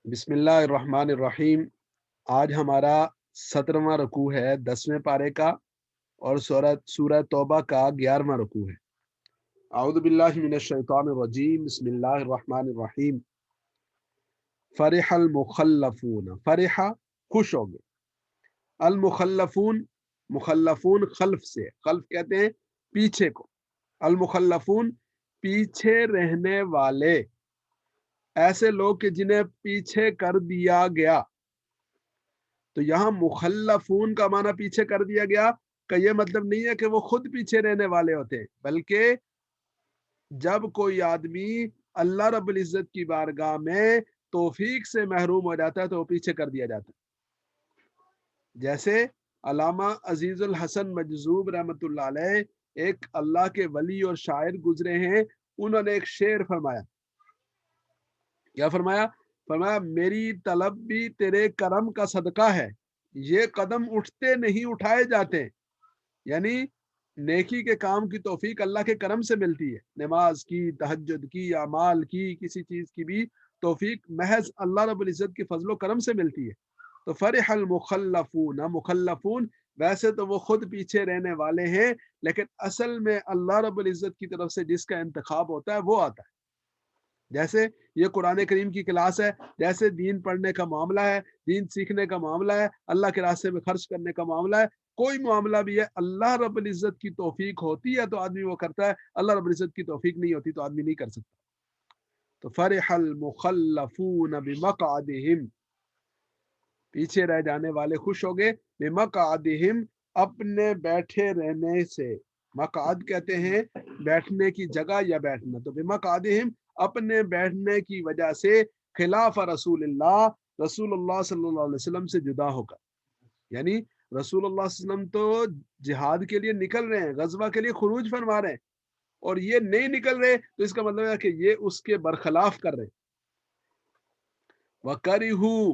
بسم اللہ الرحمن الرحیم۔ آج ہمارا 17واں رکوع ہے 10ویں پارے کا، اور سورہ توبہ کا 11واں رکوع ہے۔ اعوذ باللہ من الشیطان الرجیم، بسم اللہ الرحمن الرحیم۔ فرح المخلفون، فرح خوش ہو گئے، المخلفون مخلفون خلف سے، خلف کہتے ہیں پیچھے کو، المخلفون پیچھے رہنے والے، ایسے لوگ کہ جنہیں پیچھے کر دیا گیا۔ تو یہاں مخلفون کا معنی پیچھے کر دیا گیا کا یہ مطلب نہیں ہے کہ وہ خود پیچھے رہنے والے ہوتے ہیں، بلکہ جب کوئی آدمی اللہ رب العزت کی بارگاہ میں توفیق سے محروم ہو جاتا ہے تو وہ پیچھے کر دیا جاتا ہے۔ جیسے علامہ عزیز الحسن مجذوب رحمۃ اللہ علیہ ایک اللہ کے ولی اور شاعر گزرے ہیں، انہوں نے ایک شعر فرمایا۔ کیا فرمایا؟ فرمایا میری طلب بھی تیرے کرم کا صدقہ ہے، یہ قدم اٹھتے نہیں اٹھائے جاتے۔ یعنی نیکی کے کام کی توفیق اللہ کے کرم سے ملتی ہے، نماز کی، تہجد کی، اعمال کی، کسی چیز کی بھی توفیق محض اللہ رب العزت کے فضل و کرم سے ملتی ہے۔ تو فرح المخلفون، مخلفون ویسے تو وہ خود پیچھے رہنے والے ہیں، لیکن اصل میں اللہ رب العزت کی طرف سے جس کا انتخاب ہوتا ہے وہ آتا ہے۔ جیسے یہ قرآن کریم کی کلاس ہے، جیسے دین پڑھنے کا معاملہ ہے، دین سیکھنے کا معاملہ ہے، اللہ کے راستے میں خرچ کرنے کا معاملہ ہے، کوئی معاملہ بھی ہے، اللہ رب العزت کی توفیق ہوتی ہے تو آدمی وہ کرتا ہے، اللہ رب العزت کی توفیق نہیں ہوتی تو آدمی نہیں کر سکتا۔ تو فرح المخلفون بمقعدہم، پیچھے رہ جانے والے خوش ہو گئے، بمقعدہم اپنے بیٹھے رہنے سے۔ مقعد کہتے ہیں بیٹھنے کی جگہ یا بیٹھنا، تو بمقعدہم اپنے بیٹھنے کی وجہ سے، خلاف رسول اللہ، رسول اللہ صلی اللہ علیہ وسلم سے جدا ہو کر۔ یعنی رسول اللہ صلی اللہ علیہ وسلم تو جہاد کے لیے نکل رہے ہیں، غزوہ کے لیے خروج فرما رہے ہیں، اور یہ نہیں نکل رہے تو اس کا مطلب ہے کہ یہ اس کے برخلاف کر رہے ہیں۔ وَكَرِهُوا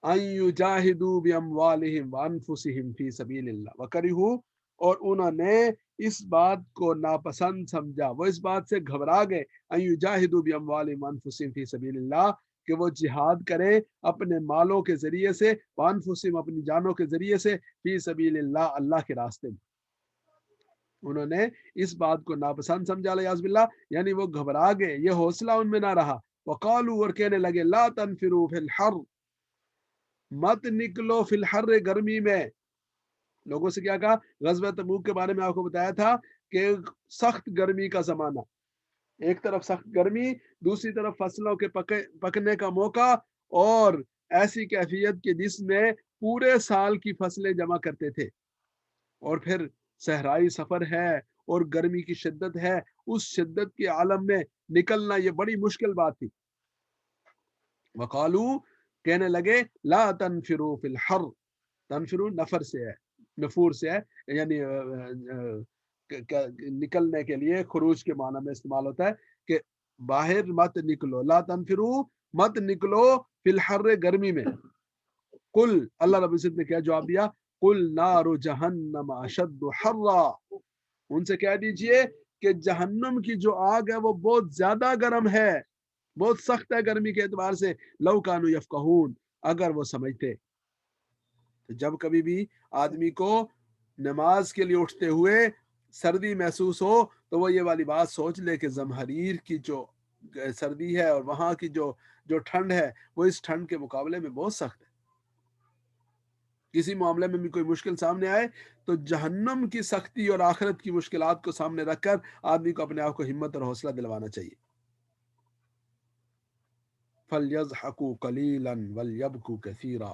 أَن يُجَاهِدُوا بِأَمْوَالِهِمْ وَأَنفُسِهِمْ فِي سَبِيلِ اللَّهِ، وَكَرِهُوا اور انہوں نے اس بات کو ناپسند سمجھا، وہ اس بات سے گھبرا گئے، أَن يُجَاهِدُوا بِأَمْوَالِهِمْ وَأَنفُسِهِمْ فِي سَبِيلِ اللَّهِ کہ وہ جہاد کریں اپنے مالوں کے ذریعے سے، وَأَنفُسِهِمْ اپنی جانوں کے ذریعے سے، فی سبیل اللہ اللہ کے راستے میں۔ انہوں نے اس بات کو ناپسند سمجھا، لیاذ باللہ، یعنی وہ گھبرا گئے، یہ حوصلہ ان میں نہ رہا۔ وقالوا اور کہنے لگے لا تنفروا فی الحر، مت نکلو فی الحر گرمی میں۔ لوگوں سے کیا کہا؟ غزوہ تبوک کے بارے میں آپ کو بتایا تھا کہ سخت گرمی کا زمانہ، ایک طرف سخت گرمی، دوسری طرف فصلوں کے پکنے کا موقع، اور ایسی کیفیت کہ جس میں پورے سال کی فصلیں جمع کرتے تھے، اور پھر صحرائی سفر ہے اور گرمی کی شدت ہے، اس شدت کے عالم میں نکلنا یہ بڑی مشکل بات تھی۔ وقالو کہنے لگے لا تنفروا فی الحر، تنفروا نفر سے ہے، نفور سے ہے، یعنی نکلنے کے لیے خروج کے معنی میں استعمال ہوتا ہے کہ باہر مت نکلو، لا تنفروا مت نکلو فی الحر گرمی میں۔ قل اللہ رب العزت نے کیا جواب دیا؟ قل نار جہنم اشد حرا، ان سے کہہ دیجئے کہ جہنم کی جو آگ ہے وہ بہت زیادہ گرم ہے، بہت سخت ہے گرمی کے اعتبار سے، لو کانوا یفقہون اگر وہ سمجھتے۔ تو جب کبھی بھی آدمی کو نماز کے لیے اٹھتے ہوئے سردی محسوس ہو تو وہ یہ والی بات سوچ لے کہ زمہریر کی جو سردی ہے اور وہاں کی جو ٹھنڈ ہے وہ اس ٹھنڈ کے مقابلے میں بہت سخت ہے۔ کسی معاملے میں بھی کوئی مشکل سامنے آئے تو جہنم کی سختی اور آخرت کی مشکلات کو سامنے رکھ کر آدمی کو اپنے آپ کو ہمت اور حوصلہ دلوانا چاہیے۔ فَلْيَضْحَكُوا قَلِيلًا وَلْيَبْكُوا كَثِيرًا،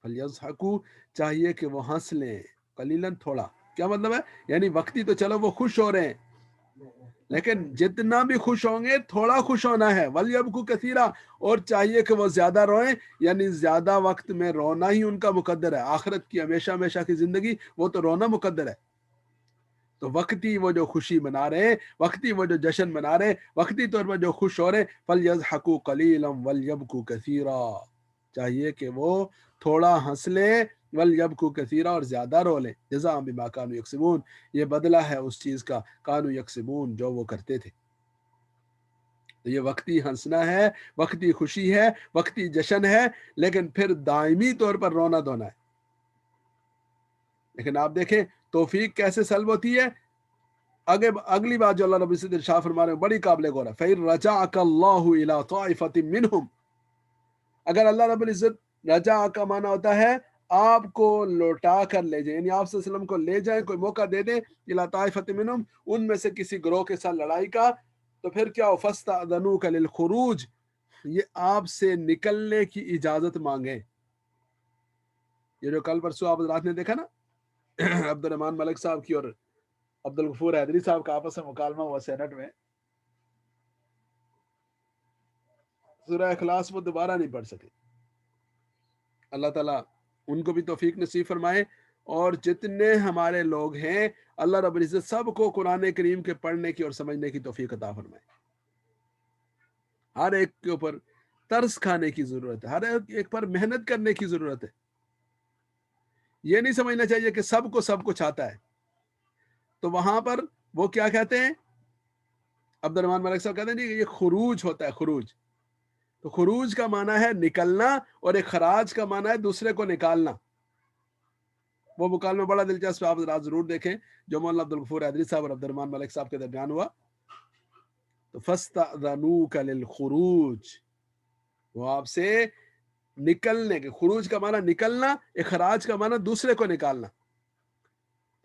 فَلْيَضْحَكُوا چاہیے کہ وہ ہنس لیں، قلیلاً تھوڑا، کیا مطلب ہے؟ یعنی وقتی تو چلو وہ خوش ہو رہے ہیں، لیکن جتنا بھی خوش ہوں گے تھوڑا خوش ہونا ہے، وَلْيَبْكُوا كَثِيرًا، اور چاہیے کہ وہ زیادہ روئیں، یعنی زیادہ وقت میں رونا ہی ان کا مقدر ہے، آخرت کی ہمیشہ ہمیشہ کی زندگی وہ تو رونا مقدر ہے۔ تو وقتی وہ جو خوشی منا رہے ہیں، وقتی وہ جو جشن منا رہے ہیں، وقتی طور پر جو خوش ہو رہے ہیں، فَلْيَضْحَكُوا قَلِيلًا وَلْيَبْكُوا كَثِيرًا، چاہیے کہ وہ تھوڑا ہنس لیں، وَلْيَبْكُوا كَثِيرًا اور زیادہ رو لیں، جزاء بما كانوا يكسبون، یہ بدلہ ہے اس چیز کا، کانوا یکسبون جو وہ کرتے تھے۔ تو یہ وقتی ہنسنا ہے، وقتی خوشی ہے، وقتی جشن ہے، لیکن پھر دائمی طور پر رونا دھونا ہے۔ لیکن آپ دیکھیں توفیق کیسے سلب ہوتی ہے۔ اگلی بات جو اللہ رب العزت ارشاد فرما رہے ہیں بڑی قابل غور ہے، فَإِن رَجَعَكَ اللَّهُ إِلَىٰ طَائِفَةٍ مِّنْهُمْ، اگر اللہ رب العزت رجع کا معنی ہوتا ہے آپ کو لوٹا کر لے جائیں، یعنی آپ صلی اللہ علیہ وسلم کو لے جائیں، کوئی موقع دے دیں اِلَىٰ طَائِفَةٍ مِّنْهُمْ، ان میں سے کسی گروہ کے ساتھ لڑائی کا، تو پھر کیا ہو، فَاسْتَأْذَنُوكَ لِلْخُرُوجِ، یہ آپ سے نکلنے کی اجازت مانگیں۔ یہ جو کل پرسوں آپ رات نے دیکھا نا عبد الرحمان ملک صاحب کی اور عبد الغفور حیدری صاحب کا آپس میں مکالمہ ہوا سینٹ میں، سورہ اخلاص وہ دوبارہ نہیں پڑھ سکے۔ اللہ تعالیٰ ان کو بھی توفیق نصیب فرمائے، اور جتنے ہمارے لوگ ہیں اللہ رب العزت سب کو قرآن کریم کے پڑھنے کی اور سمجھنے کی توفیق عطا فرمائے۔ ہر ایک کے اوپر ترس کھانے کی ضرورت ہے، ہر ایک پر محنت کرنے کی ضرورت ہے۔ یہ نہیں سمجھنا چاہیے کہ سب کچھ آتا ہے۔ تو وہاں پر وہ کیا کہتے ہیں، عبد الرحمان ملک صاحب کہتے ہیں یہ خروج ہوتا ہے، خروج۔ تو خروج کا معنی ہے نکلنا، اور ایک خراج کا معنی ہے دوسرے کو نکالنا۔ وہ مکالمہ بڑا دلچسپ، آپ ضرور دیکھیں، جو مولانا عبد الغفور حیدری صاحب اور عبد الرحمان ملک صاحب کے درمیان ہوا۔ تو فَاسْتَأْذَنُوكَ لِلْخُرُوجِ، وہ آپ سے نکلنے کے، خروج کا معنی نکلنا، اخراج کا معنی دوسرے کو نکالنا۔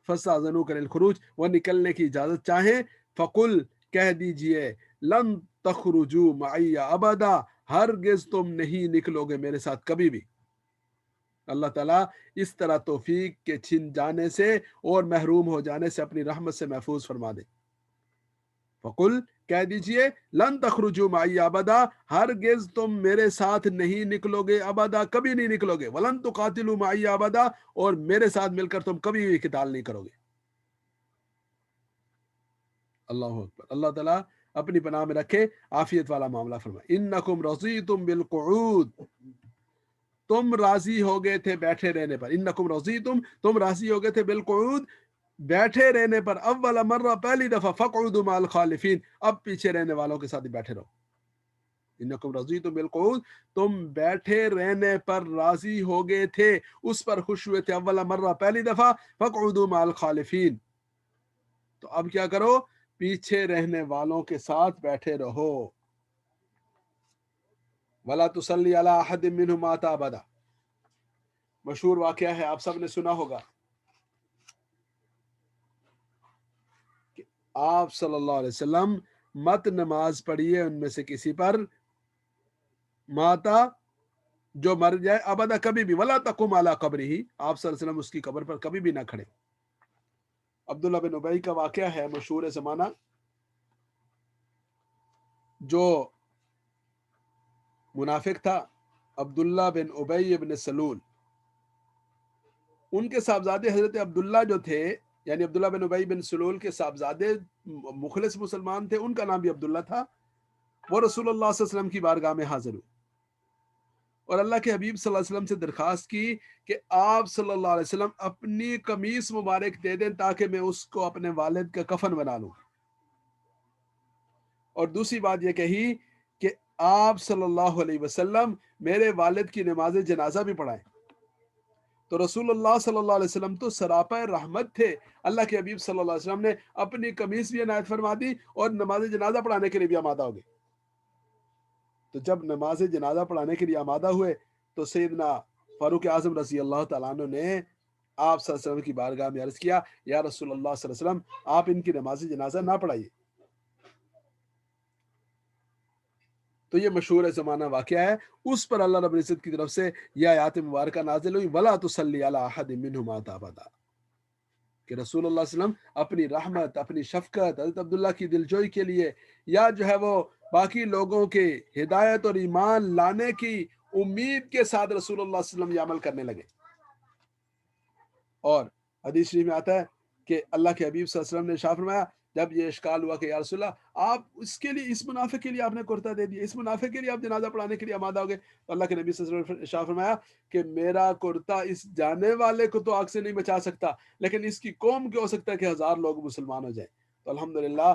فَاسْتَأْذَنُوكَ لِلْخُرُوجِ، وہ نکلنے کی اجازت چاہیں، فَقُلْ، کہہ دیجئے، لَن تَخْرُجُوا مَعِيَّ أَبَدًا، ہرگز تم نہیں نکلو گے میرے ساتھ کبھی بھی۔ اللہ تعالیٰ اس طرح توفیق کے چھن جانے سے اور محروم ہو جانے سے اپنی رحمت سے محفوظ فرما دے۔ فَقُلْ، کہہ دیجئے، لَن تَخْرُجُوا مَعِيَّ أَبَدًا، ہرگز تم میرے ساتھ نہیں نکلو گے، ابدا، کبھی نہیں نکلو گے، وَلَن تُقَاتِلُوا مَعِيَّ أَبَدًا، اور میرے ساتھ مل کر تم کبھی بھی قتال نہیں کرو گے۔ اللہ اکبر، اللہ تعالیٰ اپنی پناہ میں رکھے، عافیت والا معاملہ فرمائے۔ اِنَّكُمْ رَضِيتُمْ بِالْقُعُودِ، تم راضی ہو گئے تھے بیٹھے رہنے پر، اِنَّكُمْ رَضِيتُمْ، تم راضی ہو گئے تھے بالقعود، بیٹھے رہنے پر، اول مرہ، پہلی دفعہ، فَقْعُدُوا مَعَ الْخَالِفِينَ، اب پیچھے رہنے والوں کے ساتھ ہی بیٹھے رہو۔ اِنَّكُمْ رَضِيتُمْ بِالْقُعُودِ، تم بیٹھے رہنے پر راضی ہو گئے تھے، اس پر خوش ہوئے تھے، اول مرہ، پہلی دفعہ، فَقْعُدُوا مَعَ الْخَالِفِينَ، تو اب کیا کرو، پیچھے رہنے والوں کے ساتھ بیٹھے رہو۔ وَلَا تُصَلِّ عَلَىٰ أَحَدٍ مِّنْهُمْ مَاتَ أَبَدًا، مشہور واقعہ ہے، آپ سب نے سنا ہوگا کہ آپ صلی اللہ علیہ وسلم مت نماز پڑھیے ان میں سے کسی پر، ماتا، جو مر جائے، ابدا، کبھی بھی، ولا تقم علی قبرہ، آپ صلی اللہ علیہ وسلم اس کی قبر پر کبھی بھی نہ کھڑے۔ عبداللہ بن ابی کا واقعہ ہے مشہور زمانہ، جو منافق تھا عبداللہ بن ابی بن سلول، ان کے صاحبزادے حضرت عبداللہ جو تھے، یعنی عبداللہ بن ابی بن سلول کے صاحبزادے مخلص مسلمان تھے، ان کا نام بھی عبداللہ تھا، وہ رسول اللہ صلی اللہ علیہ وسلم کی بارگاہ میں حاضر ہوئے اور اللہ کے حبیب صلی اللہ علیہ وسلم سے درخواست کی کہ آپ صلی اللہ علیہ وسلم اپنی قمیص مبارک دے دیں تاکہ میں اس کو اپنے والد کا کفن بنا لوں، اور دوسری بات یہ کہی کہ آپ صلی اللہ علیہ وسلم میرے والد کی نماز جنازہ بھی پڑھائیں۔ تو رسول اللہ صلی اللہ علیہ وسلم تو سراپا رحمت تھے، اللہ کے حبیب صلی اللہ علیہ وسلم نے اپنی قمیص بھی عنایت فرما دی اور نماز جنازہ پڑھانے کے لیے بھی آمادہ ہو گئے۔ تو جب نماز جنازہ پڑھانے کے لیے آمادہ ہوئے تو سیدنا فاروق اعظم رضی اللہ تعالیٰ عنہ نے آپ صلی اللہ علیہ وسلم کی بارگاہ میں عرض کیا، یا رسول اللہ صلی اللہ علیہ وسلم، آپ ان کی نماز جنازہ نہ پڑھائیے۔ تو یہ مشہور زمانہ واقعہ ہے، اس پر اللہ رب العزت کی طرف سے یہ آیات مبارکہ نازل ہوئی، وَلَا تُصَلِّ عَلَىٰ أَحَدٍ مِّنْهُمْ مَاتَ أَبَدًا، کہ رسول اللہ صلی اللہ علیہ وسلم اپنی رحمت، اپنی شفقت حضرت عبداللہ کی دلجوئی کے لیے، یا جو ہے وہ باقی لوگوں کے ہدایت اور ایمان لانے کی امید کے ساتھ رسول اللہ صلی اللہ علیہ وسلم یہ عمل کرنے لگے۔ اور حدیث شریف میں آتا ہے کہ اللہ کے حبیب صلی اللہ علیہ وسلم نے ارشاد فرمایا، جب یہ اشکال ہوا کہ یا رسول اللہ، آپ اس کے لیے، اس منافق کے لیے آپ نے کرتا دے دیا، اس منافق کے لیے آپ جنازہ پڑھانے کے لیے آمادہ ہو گئے، تو اللہ کے نبی صلی اللہ علیہ وسلم نے ارشاد فرمایا کہ میرا کرتا اس جانے والے کو تو آگ سے نہیں بچا سکتا، لیکن اس کی قوم کے ہو سکتا ہے کہ 1000 لوگ مسلمان ہو جائیں۔ تو الحمدللہ